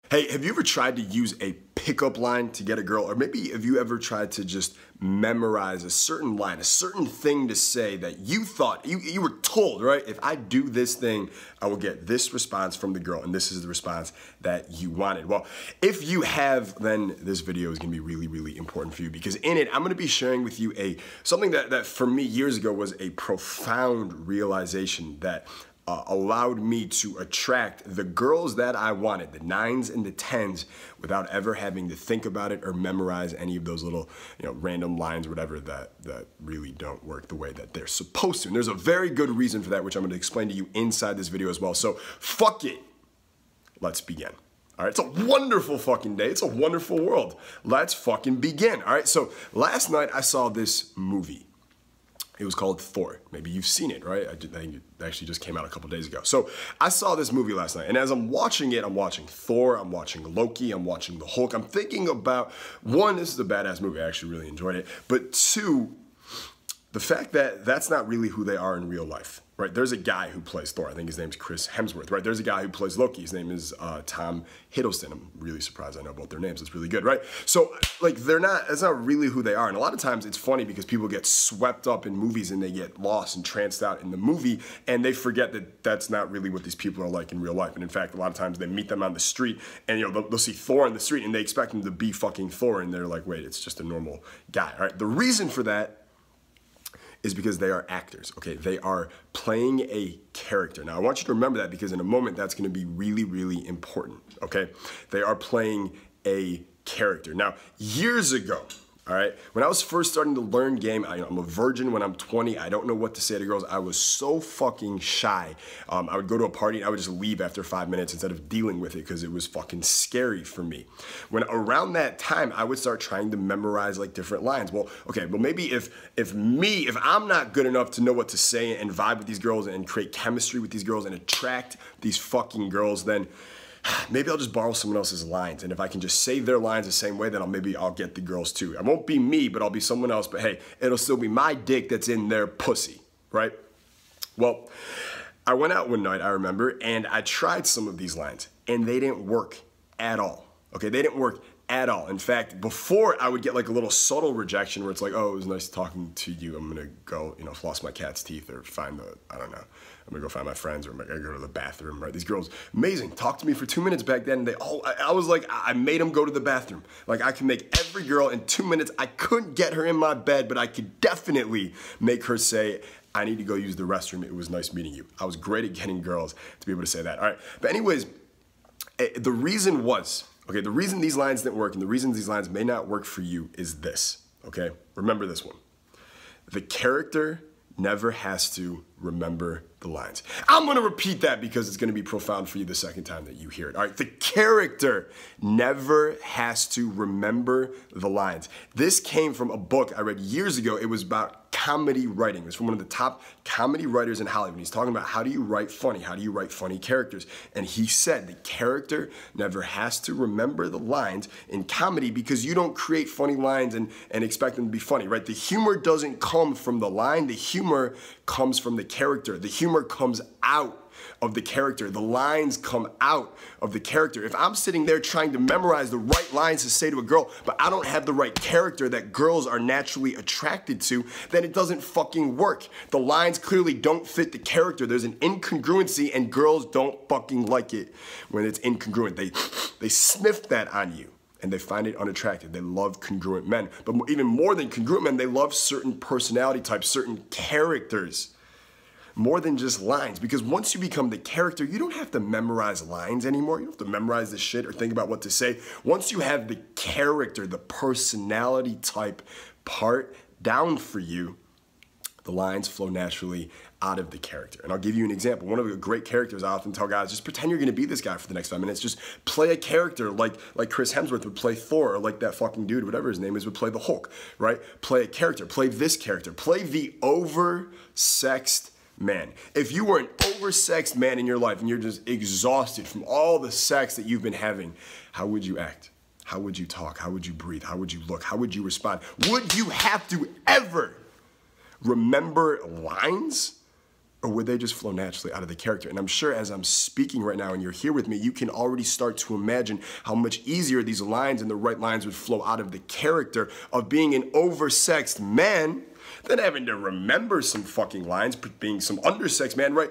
Hey, have you ever tried to use a pickup line to get a girl? Or maybe have you ever tried to just memorize a certain line, a certain thing to say that you thought, you were told, right? If I do this thing, I will get this response from the girl, and this is the response that you wanted. Well, if you have, then this video is gonna be really, really important for you, because in it, I'm gonna be sharing with you something that for me years ago was a profound realization that allowed me to attract the girls that I wanted, the 9s and the 10s, without ever having to think about it or memorize any of those little, random lines or whatever that really don't work the way that they're supposed to. And there's a very good reason for that, which I'm going to explain to you inside this video as well. So fuck it. Let's begin. All right, it's a wonderful fucking day. It's a wonderful world. Let's fucking begin. All right, so last night I saw this movie. It was called Thor. Maybe you've seen it, right? I think it actually just came out a couple days ago. So I saw this movie last night, and as I'm watching it, I'm watching Thor, I'm watching Loki, I'm watching the Hulk. I'm thinking about, one, this is a badass movie. I actually really enjoyed it. But two, the fact that that's not really who they are in real life, right? There's a guy who plays Thor. I think his name's Chris Hemsworth, right? There's a guy who plays Loki. His name is Tom Hiddleston. I'm really surprised I know both their names. It's really good, right? So, like, that's not really who they are. And a lot of times it's funny because people get swept up in movies and they get lost and tranced out in the movie, and they forget that that's not really what these people are like in real life. And in fact, a lot of times they meet them on the street and, they'll see Thor on the street and they expect him to be fucking Thor, and they're like, wait, it's just a normal guy, all right? The reason for that is because they are actors, okay? They are playing a character. Now, I want you to remember that, because in a moment, that's gonna be really, really important, okay? They are playing a character. Now, years ago, all right, when I was first starting to learn game, I'm a virgin when I'm 20. I don't know what to say to girls. I was so fucking shy. I would go to a party and I would just leave after 5 minutes instead of dealing with it, because it was fucking scary for me. When around that time, I would start trying to memorize like different lines. Well, okay, well maybe if I'm not good enough to know what to say and vibe with these girls and create chemistry with these girls and attract these fucking girls, then maybe I'll just borrow someone else's lines, and if I can just say their lines the same way, then maybe I'll get the girls too. I won't be me, but I'll be someone else, but hey, it'll still be my dick that's in their pussy, right? Well, I went out one night, I remember, and I tried some of these lines, and they didn't work at all, okay? They didn't work at all. In fact, before I would get like a little subtle rejection where it's like, oh, it was nice talking to you. I'm gonna go, floss my cat's teeth or find I don't know. I'm gonna go find my friends, or I'm gonna go to the bathroom, right? These girls, amazing, talked to me for 2 minutes back then, and I was like, I made them go to the bathroom. Like, I can make every girl in 2 minutes. I couldn't get her in my bed, but I could definitely make her say, I need to go use the restroom. It was nice meeting you. I was great at getting girls to be able to say that. All right, but anyways, the reason was, okay, the reason these lines didn't work and the reason these lines may not work for you is this, okay? Remember this one. The character never has to remember the lines. I'm gonna repeat that because it's gonna be profound for you the second time that you hear it. All right, the character never has to remember the lines. This came from a book I read years ago. It was about comedy writing. It was from one of the top comedy writers in Hollywood. He's talking about how do you write funny? How do you write funny characters? And he said the character never has to remember the lines in comedy, because you don't create funny lines and expect them to be funny, right? The humor doesn't come from the line. The humor comes from the character. The humor comes out of the character. The lines come out of the character. If I'm sitting there trying to memorize the right lines to say to a girl, but I don't have the right character that girls are naturally attracted to, then it doesn't fucking work. The lines clearly don't fit the character. There's an incongruency, and girls don't fucking like it when it's incongruent. They sniff that on you, and they find it unattractive. They love congruent men. But even more than congruent men, they love certain personality types, certain characters, more than just lines. Because once you become the character, you don't have to memorize lines anymore. You don't have to memorize the shit or think about what to say. Once you have the character, the personality type part down for you, the lines flow naturally out of the character. And I'll give you an example. One of the great characters I often tell guys, just pretend you're gonna be this guy for the next 5 minutes. Just play a character like Chris Hemsworth would play Thor, or like that fucking dude, whatever his name is, would play the Hulk, right? Play a character, play this character, play the oversexed man. If you were an oversexed man in your life and you're just exhausted from all the sex that you've been having, how would you act? How would you talk? How would you breathe? How would you look? How would you respond? Would you have to ever remember lines? Or would they just flow naturally out of the character? And I'm sure as I'm speaking right now and you're here with me, you can already start to imagine how much easier these lines and the right lines would flow out of the character of being an oversexed man than having to remember some fucking lines, being some undersexed man, right?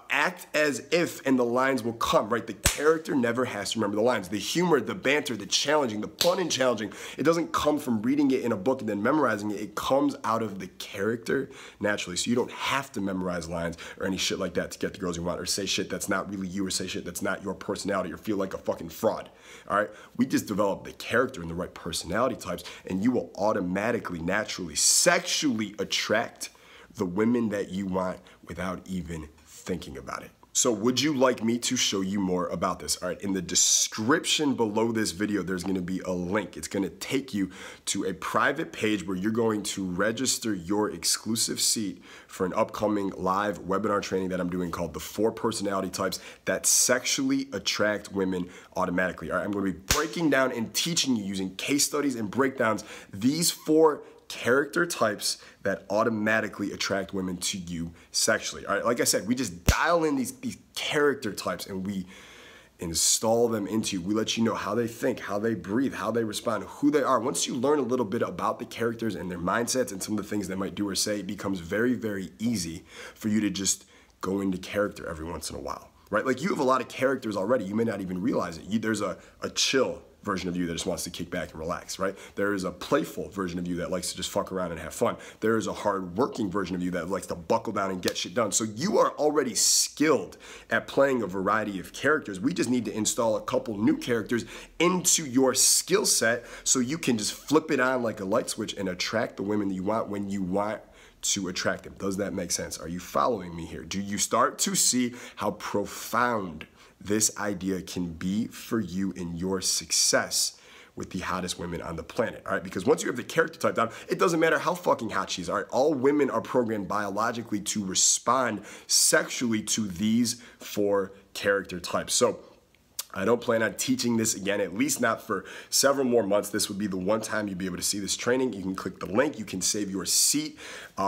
Act as if and the lines will come, right? The character never has to remember the lines. The humor, the banter, the challenging, the fun and challenging, it doesn't come from reading it in a book and then memorizing it. It comes out of the character naturally. So you don't have to memorize lines or any shit like that to get the girls you want, or say shit that's not really you, or say shit that's not your personality, or feel like a fucking fraud, all right? We just develop the character and the right personality types, and you will automatically, naturally, sexually attract the women that you want without even thinking about it. So would you like me to show you more about this? All right, in the description below this video, there's gonna be a link. It's gonna take you to a private page where you're going to register your exclusive seat for an upcoming live webinar training that I'm doing called The 4 Personality Types That Sexually Attract Women Automatically. All right, I'm gonna be breaking down and teaching you using case studies and breakdowns these 4 character types that automatically attract women to you sexually. All right, like I said, we just dial in these character types and we install them into you. We let you know how they think, how they breathe, how they respond, who they are. Once you learn a little bit about the characters and their mindsets and some of the things they might do or say, it becomes very, very easy for you to just go into character every once in a while, right? Like you have a lot of characters already. You may not even realize it. There's a chill version of you that just wants to kick back and relax, right? There is a playful version of you that likes to just fuck around and have fun. There is a hard-working version of you that likes to buckle down and get shit done. So you are already skilled at playing a variety of characters. We just need to install a couple new characters into your skill set so you can just flip it on like a light switch and attract the women that you want when you want to attract them. Does that make sense? Are you following me here? Do you start to see how profound this idea can be for you in your success with the hottest women on the planet, all right? Because once you have the character type down, it doesn't matter how fucking hot she is, all right? All women are programmed biologically to respond sexually to these 4 character types. So I don't plan on teaching this again, at least not for several more months. This would be the one time you'd be able to see this training. You can click the link. You can save your seat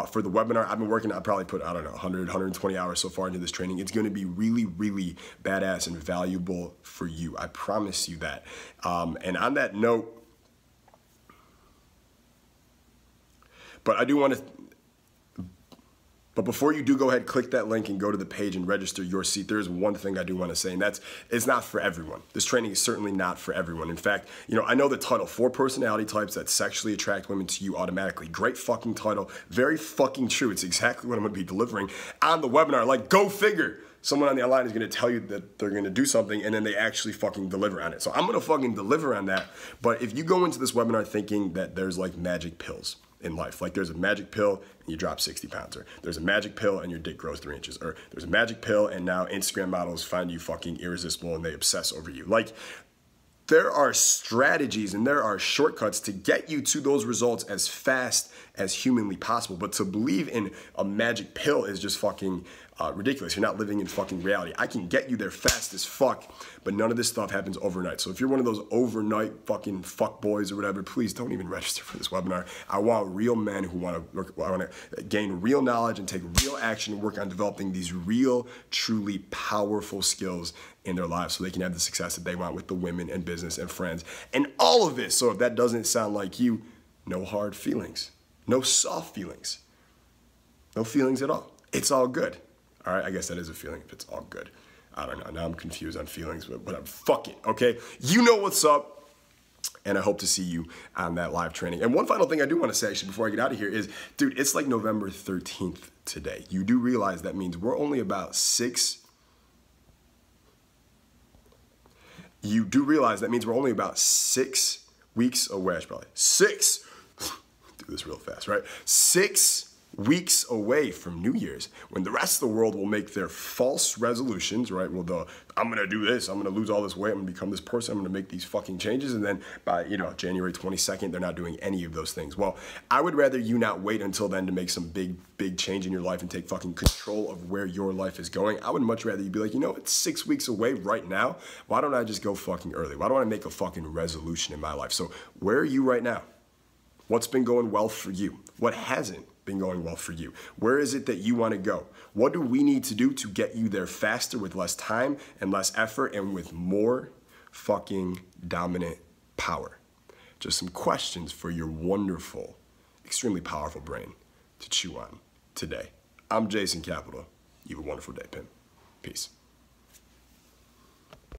for the webinar. I've been working, I probably put, I don't know, 100, 120 hours so far into this training. It's going to be really, really badass and valuable for you. I promise you that. And on that note, but before you do go ahead, click that link and go to the page and register your seat. There is one thing I do want to say, and that's it's not for everyone. This training is certainly not for everyone. In fact, you know, I know the title, 4 Personality Types That Sexually Attract Women to You Automatically. Great fucking title. Very fucking true. It's exactly what I'm going to be delivering on the webinar. Like, go figure. Someone on the line is going to tell you that they're going to do something and then they actually fucking deliver on it. So I'm going to fucking deliver on that. But if you go into this webinar thinking that there's like magic pills in life, like there's a magic pill and you drop 60 pounds, or there's a magic pill and your dick grows 3 inches, or there's a magic pill and now Instagram models find you fucking irresistible and they obsess over you. Like, there are strategies and there are shortcuts to get you to those results as fast as humanly possible. But to believe in a magic pill is just fucking ridiculous. You're not living in fucking reality. I can get you there fast as fuck, but none of this stuff happens overnight. So if you're one of those overnight fucking fuck boys or whatever, please don't even register for this webinar. I want real men who want to gain real knowledge and take real action and work on developing these real, truly powerful skills in their lives so they can have the success that they want with the women and business and friends and all of this. So if that doesn't sound like you, no hard feelings, no soft feelings, no feelings at all. It's all good. All right, I guess that is a feeling if it's all good. I don't know. Now I'm confused on feelings, but whatever. Fuck it, okay? You know what's up, and I hope to see you on that live training. And one final thing I do want to say, actually, before I get out of here is, dude, it's like November 13th today. You do realize that means we're only about 6 weeks away. I should probably 6. Do this real fast, right? 6 weeks away from New Year's, when the rest of the world will make their false resolutions, right? Well, I'm gonna do this, I'm gonna lose all this weight, I'm gonna become this person, I'm gonna make these fucking changes, and then by, you know, January 22nd, they're not doing any of those things. Well, I would rather you not wait until then to make some big change in your life and take fucking control of where your life is going. I would much rather you be like, you know, it's 6 weeks away right now. Why don't I just go fucking early? Why don't I make a fucking resolution in my life? So where are you right now? What's been going well for you? What hasn't been going well for you? Where is it that you want to go? What do we need to do to get you there faster with less time and less effort and with more fucking dominant power? Just some questions for your wonderful, extremely powerful brain to chew on today. I'm Jason Capital. You have a wonderful day, Pim. Peace.